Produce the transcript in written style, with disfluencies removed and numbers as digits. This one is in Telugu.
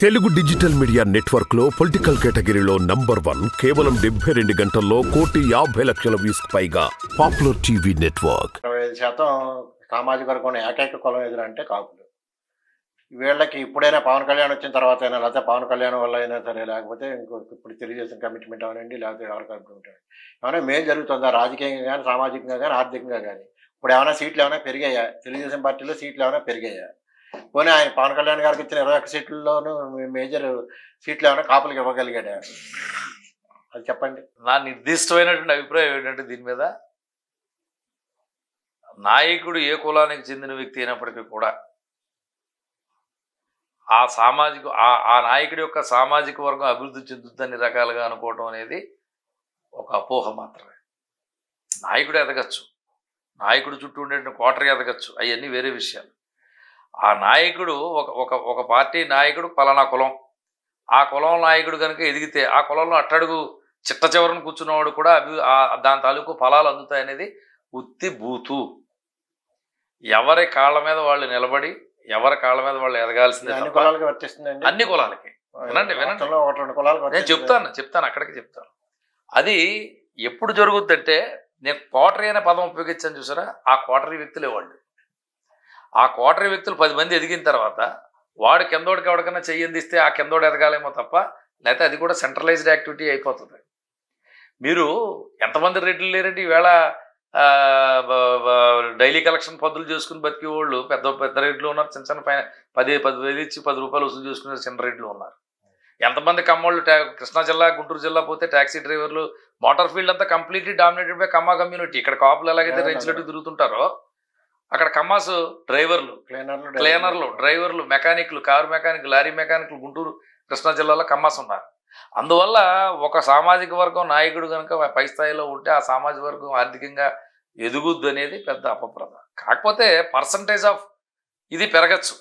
తెలుగు డిజిటల్ మీడియా నెట్వర్క్ లో పొలిటికల్ కేటగిరీలో నంబర్ 1 కేవలం 72 గంటల్లో 1,50,00,000 వ్యూస్ పైగా పాపులర్ టీవీ నెట్వర్క్. 25% సామాజిక వర్గం ఏకైక కులం ఎదురంటే కాపులు. వీళ్ళకి ఇప్పుడైనా పవన్ కళ్యాణ్ వచ్చిన తర్వాత అయినా, లేకపోతే పవన్ కళ్యాణ్ వల్ల అయినా సరే, లేకపోతే ఇప్పుడు తెలుగుదేశం కమిట్మెంట్ అవనండి, లేకపోతే ఎవరి కమిట్మెంట్ ఏమైనా మేలు జరుగుతుందా రాజకీయంగా కానీ, సామాజికంగా కానీ, ఆర్థికంగా కానీ? ఇప్పుడు ఏమైనా సీట్లు ఏమైనా పెరిగాయా? తెలుగుదేశం పార్టీలో సీట్లు ఏమైనా పెరిగాయా? పోనీ ఆయన పవన్ కళ్యాణ్ గారికి ఇచ్చిన 21 సీట్లలోనూ మేజర్ సీట్లు ఏమైనా కాపులకు ఇవ్వగలిగాడా? అది చెప్పండి. నా నిర్దిష్టమైనటువంటి అభిప్రాయం ఏంటంటే, దీని మీద నాయకుడు ఏ కులానికి చెందిన వ్యక్తి అయినప్పటికీ కూడా ఆ నాయకుడి యొక్క సామాజిక వర్గం అభివృద్ధి చెందుతుందని రకాలుగా అనుకోవటం అనేది ఒక అపోహ మాత్రమే. నాయకుడు ఎదగచ్చు, నాయకుడు చుట్టూ ఉండే కోటరీ ఎదగచ్చు, అవన్నీ వేరే విషయాలు. ఆ నాయకుడు ఒక పార్టీ నాయకుడు పలానా కులం, ఆ కులం నాయకుడు కనుక ఎదిగితే ఆ కులంలో అట్టడుగు చిట్ట చివరను కూర్చున్నవాడు కూడా దాని తాలూకు ఫలాలు అందుతాయనేది ఉత్తి బూతు. ఎవరి కాళ్ళ మీద వాళ్ళు నిలబడి, ఎవరి కాళ్ళ మీద వాళ్ళు ఎదగాల్సిందే. అన్ని కులాలకి వర్తిస్తుందండి. అన్ని కులాలకి. వినండి వినండి, నేను చెప్తాను అక్కడికి చెప్తాను. అది ఎప్పుడు జరుగుద్దంటే, నేను కోటరీ అనే పదం ఉపయోగించాను చూసారా, ఆ కోటరీ వ్యక్తులే వాళ్ళు. ఆ కోటరీ వ్యక్తులు 10 మంది ఎదిగిన తర్వాత వాడు కిందోడికి ఎవరికైనా చెయ్యందిస్తే ఆ కిందోడు ఎదగాలేమో తప్ప, లేకపోతే అది కూడా సెంట్రలైజ్డ్ యాక్టివిటీ అయిపోతుంది. మీరు ఎంతమంది రెడ్లు లేరండి ఈవేళ? డైలీ కలెక్షన్ పద్ధతులు చేసుకుని బతికే వాళ్ళు పెద్ద రెడ్లు ఉన్నారు, చిన్న చిన్న 10,000 ఇచ్చి 10 రూపాయలు వసూలు చేసుకునే చిన్న రెడ్లు ఉన్నారు. ఎంతమంది కమ్మోళ్ళు కృష్ణా జిల్లా, గుంటూరు జిల్లా పోతే ట్యాక్సీ డ్రైవర్లు, మోటార్ ఫీల్డ్ అంతా కంప్లీట్లీ డామినేటెడ్ బై కమ్మా కమ్యూనిటీ. ఇక్కడ కాపులు ఎలాగైతే రేంజ్లట్టు తిరుగుతుంటారో, అక్కడ కమ్మాస్ డ్రైవర్లు, క్లీనర్లు, డ్రైవర్లు, మెకానిక్లు, కారు మెకానిక్లు, లారీ మెకానిక్లు గుంటూరు కృష్ణా జిల్లాలో కమ్మాస్ ఉన్నారు. అందువల్ల ఒక సామాజిక వర్గం నాయకుడు కనుక పై స్థాయిలో ఉంటే ఆ సామాజిక వర్గం ఆర్థికంగా ఎదుగుద్దు అనేది పెద్ద అపప్రద. కాకపోతే పర్సంటేజ్ ఆఫ్ ఇది పెరగచ్చు.